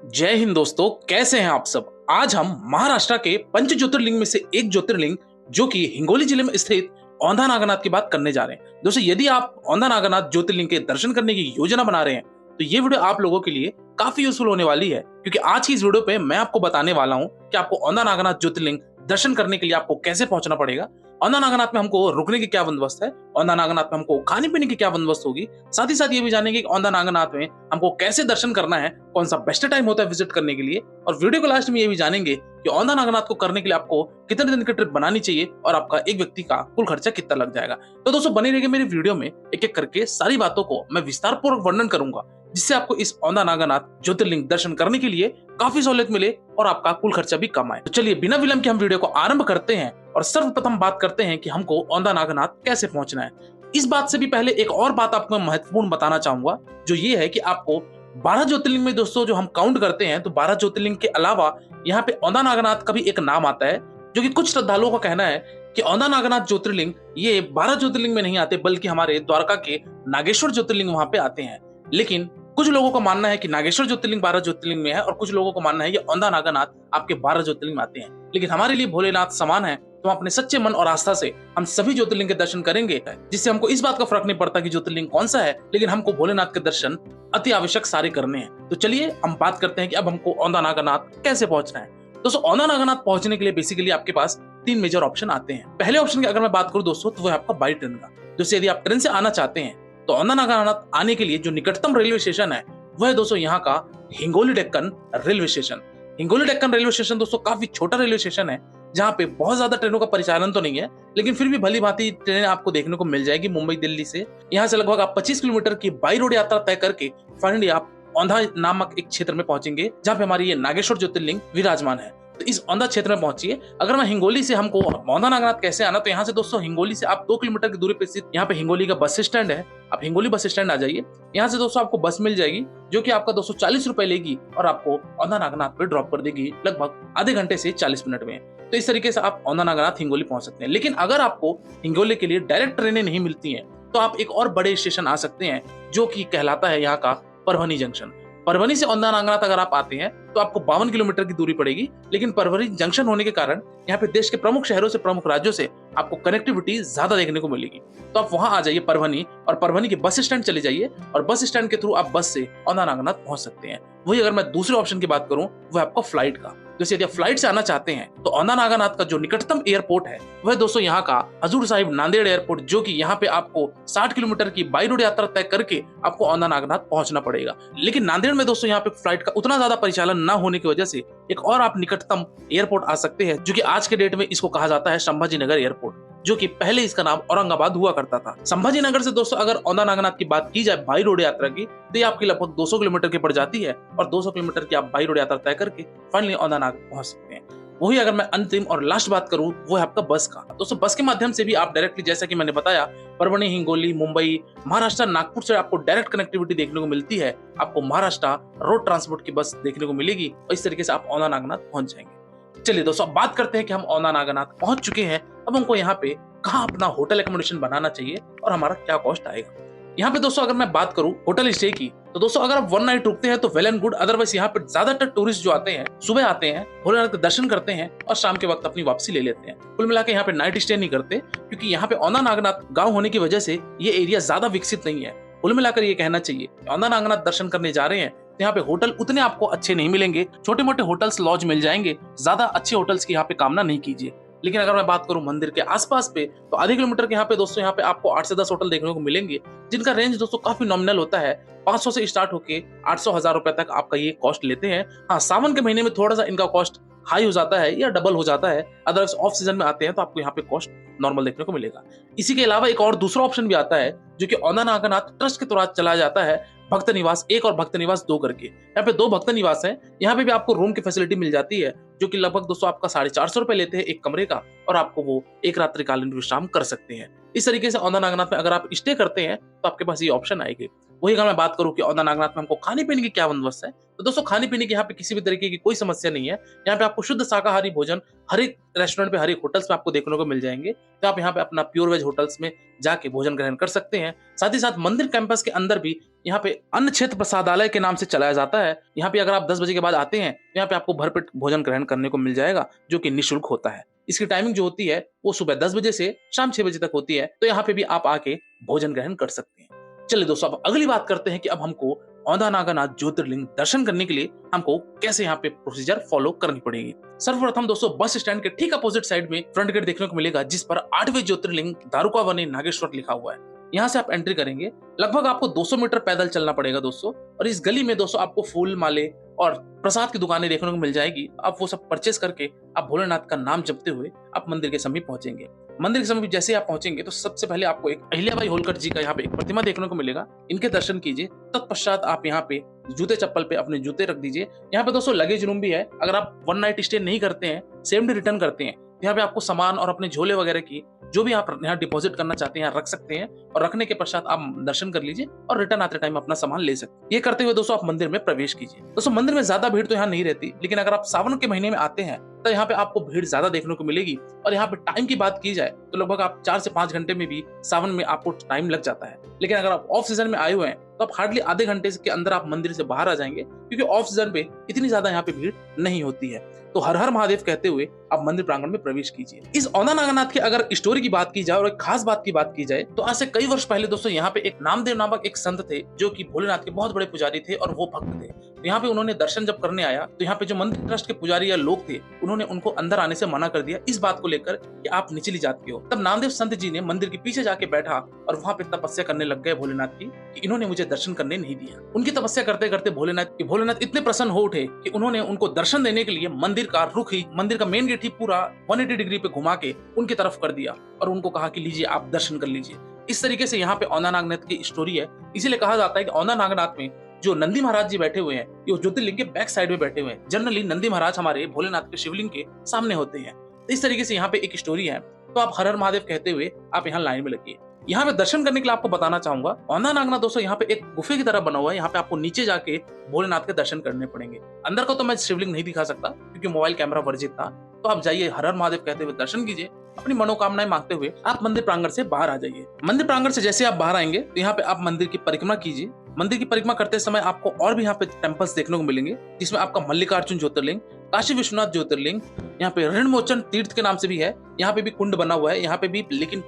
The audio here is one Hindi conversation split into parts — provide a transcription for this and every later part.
जय हिंद दोस्तों, कैसे हैं आप सब। आज हम महाराष्ट्र के पंच ज्योतिर्लिंग में से एक ज्योतिर्लिंग जो कि हिंगोली जिले में स्थित औंधा नागनाथ की बात करने जा रहे हैं। दोस्तों, यदि आप औंधा नागनाथ ज्योतिर्लिंग के दर्शन करने की योजना बना रहे हैं तो ये वीडियो आप लोगों के लिए काफी यूजफुल होने वाली है, क्योंकि आज की इस वीडियो पे मैं आपको बताने वाला हूं कि आपको औंधा नागनाथ ज्योतिर्लिंग दर्शन करने के लिए आपको कैसे पहुंचना पड़ेगा, औंधा नागनाथ में हमको रुकने की क्या बंदोबस्त है, औंधा नागनाथ में हमको खाने पीने की क्या बंदोबस्त होगी। साथ ही साथ ये भी जानेंगे कि औंधा नागनाथ में हमको कैसे दर्शन करना है, कौन सा बेस्ट टाइम होता है विजिट करने के लिए, और वीडियो के लास्ट में ये भी जानेंगे कि औंधा नागनाथ को करने के लिए आपको कितने दिन की ट्रिप बनानी चाहिए और आपका एक व्यक्ति का कुल खर्चा कितना लग जाएगा। तो दोस्तों, बने रहिए मेरी वीडियो में, एक एक करके सारी बातों को मैं विस्तार पूर्वक वर्णन करूंगा, जिससे आपको इस औंधा नागनाथ ज्योतिर्लिंग दर्शन करने के लिए काफी सहूलियत मिले और आपका कुल खर्चा भी कम आए। तो चलिए बिना विलंब के हम वीडियो को आरंभ करते हैं और सर्वप्रथम बात करते हैं कि हमको औंधा नागनाथ कैसे पहुंचना है। इस बात से भी पहले एक और बात आपको महत्वपूर्ण बताना चाहूंगा, जो ये है कि आपको 12 ज्योतिर्लिंग में दोस्तों जो हम काउंट करते हैं, तो 12 ज्योतिर्लिंग के अलावा यहाँ पे औंधा नागनाथ का भी एक नाम आता है, जो कि कुछ श्रद्धालुओं का कहना है कि औंधा नागनाथ ज्योतिर्लिंग ये 12 ज्योतिर्लिंग में नहीं आते, बल्कि हमारे द्वारका के नागेश्वर ज्योतिर्लिंग वहां पे आते हैं। लेकिन कुछ लोगों का मानना है कि नागेश्वर ज्योतिर्लिंग 12 ज्योतिर्लिंग में है और कुछ लोगों का मानना है ये औंधा नागनाथ आपके 12 ज्योतिर्लिंग में आते हैं। लेकिन हमारे लिए भोलेनाथ समान है, तो हम अपने सच्चे मन और आस्था से हम सभी ज्योतिर्लिंग के दर्शन करेंगे, जिससे हमको इस बात का फर्क नहीं पड़ता कि ज्योतिर्लिंग कौन सा है, लेकिन हमको भोलेनाथ के दर्शन अति आवश्यक सारे करने हैं। तो चलिए हम बात करते हैं कि अब हमको औंधा नागनाथ कैसे पहुंचना है। दोस्तों, औंधा नागनाथ पहुंचने के लिए बेसिकली आपके पास 3 मेजर ऑप्शन आते हैं। पहले ऑप्शन की अगर मैं बात करूं दोस्तों, तो वो है आपका बाई ट्रेन का। दोस्तों, यदि आप ट्रेन से आना चाहते हैं तो औंधा नागनाथ आने के लिए जो निकटतम रेलवे स्टेशन है वह है दोस्तों यहाँ का Hingoli Deccan railway station. Hingoli Deccan railway station दोस्तों काफी छोटा रेलवे स्टेशन है, जहाँ पे बहुत ज्यादा ट्रेनों का परिचालन तो नहीं है, लेकिन फिर भी भली भांति ट्रेनें आपको देखने को मिल जाएगी मुंबई दिल्ली से। यहाँ से लगभग आप 25 किलोमीटर की बाई रोड यात्रा तय करके फाइनली आप औंधा नामक एक क्षेत्र में पहुंचेंगे, जहाँ पे हमारी ये नागेश्वर ज्योतिर्लिंग विराजमान है। तो इस औंधा क्षेत्र में पहुंचिए। अगर मैं हिंगोली से हमको औंधा नागनाथ कैसे आना, तो यहाँ से दोस्तों हिंगोली से आप 2 किलोमीटर की दूरी पे स्थित यहाँ पे हिंगोली का बस स्टैंड है। आप हिंगोली बस स्टैंड आ जाइए। यहाँ से दोस्तों आपको बस मिल जाएगी, जो कि आपका 240 रुपए लेगी और आपको औंधा नागनाथ पे ड्रॉप कर देगी लगभग आधे घंटे से 40 मिनट में। तो इस तरीके से आप औंधा नागनाथ हिंगोली पहुंच सकते हैं। लेकिन अगर आपको हिंगोली के लिए डायरेक्ट ट्रेनें नहीं मिलती हैं, तो आप एक और बड़े स्टेशन आ सकते हैं, जो कि कहलाता है यहाँ का परभनी जंक्शन। परभनी से औंधा नागनाथ अगर आप आते हैं तो आपको 52 किलोमीटर की दूरी पड़ेगी, लेकिन परभनी जंक्शन होने के कारण यहाँ पे देश के प्रमुख शहरों से, प्रमुख राज्यों से आपको कनेक्टिविटी ज्यादा देखने को मिलेगी। तो आप वहां आ जाइए परभनी, और परभनी के बस स्टैंड चले जाइए और बस स्टैंड के थ्रू आप बस से औंधा नागनाथ पहुंच सकते हैं। वही अगर मैं दूसरे ऑप्शन की बात करूं, वो है आपका फ्लाइट का। जैसे यदि आप फ्लाइट से आना चाहते हैं तो औंधा नागनाथ का जो निकटतम एयरपोर्ट है वह दोस्तों यहाँ का हजूर साहिब नांदेड़ एयरपोर्ट, जो कि यहाँ पे आपको 60 किलोमीटर की बाई रोड यात्रा तय करके आपको औंधा नागनाथ पहुंचना पड़ेगा। लेकिन नांदेड़ में दोस्तों यहाँ पे फ्लाइट का उतना ज्यादा परिचालन न होने की वजह से एक और आप निकटतम एयरपोर्ट आ सकते हैं, जो कि आज के डेट में इसको कहा जाता है संभाजी नगर एयरपोर्ट, जो कि पहले इसका नाम औरंगाबाद हुआ करता था। संभाजी नगर से दोस्तों अगर औंधा नागनाथ की बात की जाए बाई रोड यात्रा की, तो ये आपकी लगभग 200 किलोमीटर की पड़ जाती है और 200 किलोमीटर की आप बाई रोड यात्रा तय करके फाइनली औंधा नागनाथ पहुंच सकते हैं। वही अगर मैं अंतिम और लास्ट बात करूं, वो है आपका बस का। दोस्तों, बस के माध्यम से भी आप डायरेक्टली, जैसा कि मैंने बताया, परभनी, हिंगोली, मुंबई, महाराष्ट्र, नागपुर से आपको डायरेक्ट कनेक्टिविटी देखने को मिलती है। आपको महाराष्ट्र रोड ट्रांसपोर्ट की बस देखने को मिलेगी और इस तरीके से आप औंधा नागनाथ पहुंच जाएंगे। चलिए दोस्तों, अब बात करते हैं कि हम औंधा नागनाथ पहुंच चुके हैं। अब हमको यहाँ पे कहाँ अपना होटल एकोमोडेशन बनाना चाहिए और हमारा क्या कॉस्ट आएगा। यहाँ पे दोस्तों अगर मैं बात करूं होटल स्टे की, तो दोस्तों अगर आप 1 नाइट रुकते हैं तो वेल एंड गुड। अदरवाइज यहाँ पे ज्यादातर टूरिस्ट जो आते हैं सुबह आते हैं, भोलेनाथ के दर्शन करते हैं और शाम के वक्त अपनी वापसी ले लेते हैं। कुल मिलाकर यहाँ पे नाइट स्टे नहीं करते, क्योंकि यहाँ पे औंधा नागनाथ गाँव होने की वजह से ये एरिया ज्यादा विकसित नहीं है। कुल मिलाकर ये कहना चाहिए, औंधा नागनाथ दर्शन करने जा रहे हैं तो यहाँ पे होटल उतने आपको अच्छे नहीं मिलेंगे, छोटे मोटे होटल्स, लॉज मिल जाएंगे, ज्यादा अच्छे होटल्स की यहाँ पे कामना नहीं कीजिए। लेकिन अगर मैं बात करूं मंदिर के आसपास पे, तो आधे किलोमीटर के यहाँ पे दोस्तों यहाँ पे आपको 8 से 10 होटल देखने को मिलेंगे, जिनका रेंज दोस्तों काफी नॉमिनल होता है। 500 से स्टार्ट होके 800 1000 रुपए तक आपका ये कॉस्ट लेते हैं। हाँ, सावन के महीने में थोड़ा सा इनका कॉस्ट हाई हो जाता है या डबल हो जाता है। अदरवाइज ऑफ सीजन में आते हैं तो आपको यहाँ पे कॉस्ट नॉर्मल देखने को मिलेगा। इसी के अलावा एक और दूसरा ऑप्शन भी आता है, जो कि औंधा नागनाथ ट्रस्ट के तहत चला जाता है, भक्त निवास 1 और भक्त निवास 2 करके। यहाँ पे 2 भक्त निवास हैं। यहाँ पे भी आपको रूम की फैसिलिटी मिल जाती है, जो कि लगभग दोस्तों आपका 450 रुपए लेते हैं एक कमरे का, और आपको वो एक रात्रिकालीन विश्राम कर सकते हैं। इस तरीके से औंधा नागनाथ में अगर आप स्टे करते हैं तो आपके पास ये ऑप्शन आएगी। वही अगर मैं बात करूं कि औंधा नागनाथ में हमको खाने पीने की क्या बंदोबस्त है, तो दोस्तों खाने पीने की यहाँ पे किसी भी तरीके की कोई समस्या नहीं है। यहाँ पे आपको शुद्ध शाकाहारी भोजन हर एक रेस्टोरेंट पे, हर एक होटल्स में आपको देखने को मिल जाएंगे। तो आप यहाँ पे अपना प्योर वेज होटल्स में जाके भोजन ग्रहण कर सकते हैं। साथ ही साथ मंदिर कैंपस के अंदर भी यहाँ पे अन्न क्षेत्र प्रसादालय के नाम से चलाया जाता है। यहाँ पे अगर आप 10 बजे के बाद आते हैं तो यहाँ पे आपको भरपेट भोजन ग्रहण करने को मिल जाएगा, जो कि निःशुल्क होता है। इसकी टाइमिंग जो होती है वो सुबह 10 बजे से शाम 6 बजे तक होती है। तो यहाँ पे भी आप आके भोजन ग्रहण कर सकते हैं। चलिए दोस्तों, अब अगली बात करते हैं कि अब हमको औंधा नागानाथ ज्योतिर्लिंग दर्शन करने के लिए हमको कैसे यहाँ पे प्रोसीजर फॉलो करनी पड़ेगी। सर्वप्रथम दोस्तों, बस स्टैंड के ठीक अपोजिट साइड में फ्रंट गेट देखने को मिलेगा, जिस पर 8वें ज्योतिर्लिंग दारुकावनी नागेश्वर लिखा हुआ है। यहाँ से आप एंट्री करेंगे, लगभग आपको 200 मीटर पैदल चलना पड़ेगा दोस्तों। और इस गली में दोस्तों आपको फूल माले और प्रसाद की दुकानें देखने को मिल जाएगी। आप वो सब परचेस करके आप भोलेनाथ का नाम जपते हुए आप मंदिर के समीप पहुंचेंगे। मंदिर के समीप जैसे आप पहुंचेंगे तो सबसे पहले आपको एक अहिल्याबाई होलकर जी का यहाँ पे एक प्रतिमा देखने को मिलेगा। इनके दर्शन कीजिए। तत्पश्चात आप यहाँ पे जूते चप्पल पे अपने जूते रख दीजिए। यहाँ पे दोस्तों लगेज रूम भी है। अगर आप 1 नाइट स्टे नहीं करते हैं, सेम डे रिटर्न करते हैं, यहाँ पे आपको सामान और अपने झोले वगैरह की जो भी आप यहाँ डिपॉजिट करना चाहते हैं यहाँ रख सकते हैं। और रखने के पश्चात आप दर्शन कर लीजिए और रिटर्न आते टाइम अपना सामान ले सकते हैं। ये करते हुए दोस्तों आप मंदिर में प्रवेश कीजिए। दोस्तों मंदिर में ज्यादा भीड़ तो यहाँ नहीं रहती, लेकिन अगर आप सावन के महीने में आते हैं तो यहाँ पे आपको भीड़ ज्यादा देखने को मिलेगी। और यहाँ पे टाइम की बात की जाए तो लगभग आप 4 से 5 घंटे में भी सावन में आपको टाइम लग जाता है। लेकिन अगर आप ऑफ सीजन में आए हुए हैं तो आप हार्डली आधे घंटे के अंदर आप मंदिर से बाहर आ जाएंगे, क्योंकि ऑफ सीजन पे इतनी ज्यादा यहाँ पे भीड़ नहीं होती है। तो हर हर महादेव कहते हुए आप मंदिर प्रांगण में प्रवेश कीजिए। इस औंधा नागानाथ की अगर स्टोरी की बात की जाए और एक खास बात की बात की जाए तो आज से कई वर्ष पहले दोस्तों यहाँ पे एक नामदेव नामक एक संत थे, जो कि भोलेनाथ के बहुत बड़े पुजारी थे और वो भक्त थे। तो यहाँ पे उन्होंने दर्शन जब करने आया तो यहाँ पे जो मंदिर ट्रस्ट के पुजारी या लोग थे उन्होंने उनको अंदर आने से मना कर दिया, इस बात को लेकर कि आप निचली जात के हो। तब नामदेव संत जी ने मंदिर के पीछे जाके बैठा और वहां पे तपस्या करने लग गए भोलेनाथ की कि इन्होंने मुझे दर्शन करने नहीं दिया। उनकी तपस्या करते करते भोलेनाथ इतने प्रसन्न हो उठे कि उन्होंने उनको दर्शन देने के लिए मंदिर का रुख ही, मंदिर का मेन गेट ही पूरा 180 डिग्री पे घुमा के उनकी तरफ कर दिया और उनको कहा कि लीजिए आप दर्शन कर लीजिए। इस तरीके से यहाँ पे औंधा नागनाथ की स्टोरी है। इसीलिए कहा जाता है कि औंधा नागनाथ में जो नंदी महाराज जी बैठे हुए हैं, ये ज्योतिर्लिंग के बैक साइड में बैठे हुए हैं। जनरली नंदी महाराज हमारे भोलेनाथ के शिवलिंग के सामने होते हैं। तो इस तरीके से यहाँ पे एक स्टोरी है। तो आप हर हर महादेव कहते हुए आप यहाँ लाइन में लगिए। यहाँ पे दर्शन करने के लिए आपको बताना चाहूंगा, औंधा नागनाथ दोस्तों यहाँ पे एक गुफे की तरह बना हुआ है। यहाँ पे आपको नीचे जाके भोलेनाथ के दर्शन करने पड़ेंगे। अंदर का तो मैं शिवलिंग नहीं दिखा सकता क्योंकि मोबाइल कैमरा वर्जित था। तो आप जाइए, हर हर महादेव कहते हुए दर्शन कीजिए, अपनी मनोकामनाएं मांगते हुए आप मंदिर प्रांगण से बाहर आ जाइए। मंदिर प्रांगण से जैसे आप बाहर आएंगे तो यहाँ पे आप मंदिर की परिक्रमा कीजिए। मंदिर की परिक्रमा करते समय आपको और भी यहाँ पे टेम्पल्स देखने को मिलेंगे, जिसमें आपका मल्लिकार्जुन ज्योतिर्लिंग, काशी विश्वनाथ ज्योतिर्लिंग, यहाँ पे ऋणमोचन तीर्थ के नाम से भी है। यहाँ पे भी कुंड बना हुआ है यहाँ पे भी, लेकिन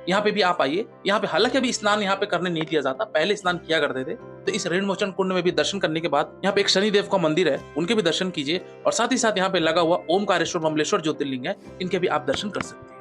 यहाँ पे भी आप आइए। यहाँ पे हालांकि अभी स्नान यहाँ पे करने नहीं दिया जाता, पहले स्नान किया करते थे। तो इस ऋणमोचन कुंड में भी दर्शन करने के बाद यहाँ पे एक शनिदेव का मंदिर है, उनके भी दर्शन कीजिए। और साथ ही साथ यहाँ पे लगा हुआ ओमकारेश्वर बमलेश्वर ज्योतिर्लिंग है, इनके भी आप दर्शन कर सकते हैं।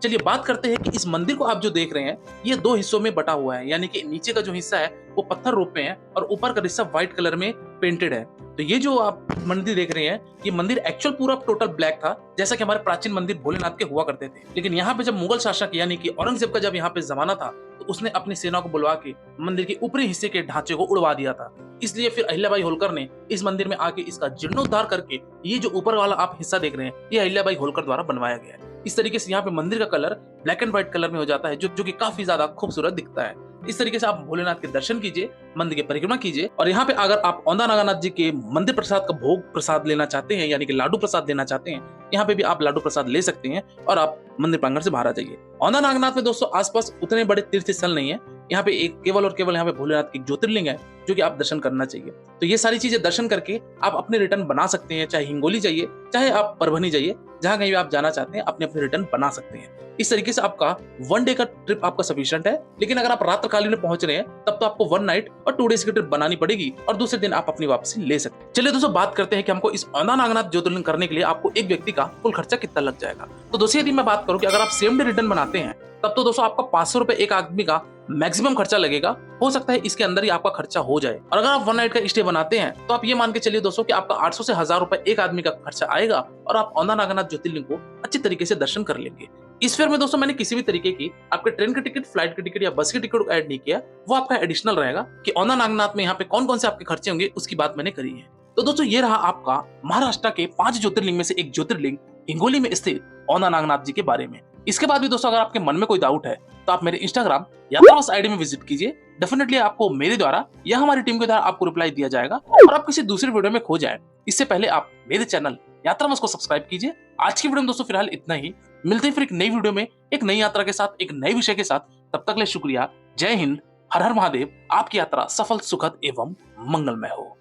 चलिए बात करते हैं कि इस मंदिर को आप जो देख रहे हैं ये 2 हिस्सों में बटा हुआ है, यानी कि नीचे का जो हिस्सा है वो पत्थर रूप में है और ऊपर का हिस्सा व्हाइट कलर में पेंटेड है। तो ये जो आप मंदिर देख रहे हैं, ये मंदिर एक्चुअल पूरा टोटल ब्लैक था, जैसा कि हमारे प्राचीन मंदिर भोलेनाथ के हुआ करते थे। लेकिन यहाँ पे जब मुगल शासक यानी कि औरंगजेब का जब यहाँ पे जमाना था तो उसने अपनी सेना को बुलवा के मंदिर के ऊपरी हिस्से के ढांचे को उड़वा दिया था। इसलिए फिर अहिल्याबाई होलकर ने इस मंदिर में आके इसका जीर्णोद्धार करके ये जो ऊपर वाला आप हिस्सा देख रहे हैं ये अहिल्याबाई होलकर द्वारा बनवाया गया है। इस तरीके से यहाँ पे मंदिर का colour black and white colour में हो जाता है, जो कि काफी ज्यादा खूबसूरत दिखता है। इस तरीके से आप भोलेनाथ के दर्शन कीजिए, मंदिर की परिक्रमा कीजिए। और यहाँ पे अगर आप औंधा नागानाथ जी के मंदिर प्रसाद का भोग प्रसाद लेना चाहते हैं, यानी कि लाडू प्रसाद लेना चाहते हैं, यहाँ पे भी आप लाडू प्रसाद ले सकते हैं और आप मंदिर प्रांगण से बाहर आ जाइए। औंधा नागनाथ में दोस्तों आसपास उतने बड़े तीर्थ स्थल नहीं है। यहाँ पे एक केवल और केवल यहाँ पे भोलेनाथ की ज्योतिर्लिंग है जो कि आप दर्शन करना चाहिए। तो ये सारी चीजें दर्शन करके आप अपने रिटर्न बना सकते हैं, चाहे हिंगोली जाइए, चाहे आप परभनी जाइए, जहां कहीं भी आप जाना चाहते हैं अपने अपने रिटर्न बना सकते हैं। इस तरीके से आपका 1 डे का ट्रिप आपका सफिशिएंट है। लेकिन अगर आप रात्रकालीन में पहुंच रहे हैं तब तो आपको 1 नाइट और 2 डेज की ट्रिप बनानी पड़ेगी और दूसरे दिन आप अपनी वापसी ले सकते हैं। चलिए दोस्तों बात करते हैं कि हमको इस औंधा नागनाथ ज्योतिर्लिंग करने के लिए आपको एक व्यक्ति का कुल खर्चा कितना लग जाएगा। तो दोस्तों यदि मैं बात करूं कि अगर आप सेम डे रिटर्न बनाते हैं तब तो दोस्तों आपका 500 रुपए एक आदमी का मैक्सिमम खर्चा लगेगा। हो सकता है इसके अंदर ही आपका खर्चा हो जाए। और अगर आप 1 नाइट का स्टे बनाते हैं तो आप ये मान के चलिए दोस्तों कि आपका 800 से 1000 रुपए एक आदमी का खर्चा आएगा और आप औंधा नागनाथ ज्योतिर्लिंग को अच्छी तरीके से दर्शन कर लेंगे। इस फेयर में दोस्तों मैंने किसी भी तरीके की आपके ट्रेन की टिकट, फ्लाइट की टिकट या बस की टिकट ऐड नहीं किया, वो आपका एडिशनल रहेगा कि औंधा नागनाथ में यहाँ पे कौन कौन से आपके खर्चे होंगे उसकी बात मैंने करी है। तो दोस्तों ये रहा आपका महाराष्ट्र के 5 ज्योतिर्लिंग में से एक ज्योतिर्लिंग हिंगोली में स्थित औंधा नागनाथ जी के बारे में। इसके बाद भी दोस्तों अगर आपके मन में कोई डाउट है तो आप मेरे इंस्टाग्राम यात्रावास आईडी में विजिट कीजिए। डेफिनेटली आपको मेरे द्वारा या हमारी टीम के द्वारा आपको रिप्लाई दिया जाएगा और आप किसी दूसरे वीडियो में खो जाए इससे पहले आप मेरे चैनल यात्रावास को सब्सक्राइब कीजिए। आज की वीडियो में दोस्तों फिलहाल इतना ही। मिलते हैं फिर एक नई वीडियो में एक नई यात्रा के साथ, एक नए विषय के साथ। तब तक के लिए शुक्रिया। जय हिंद, हर हर महादेव। आपकी यात्रा सफल, सुखद एवं मंगलमय हो।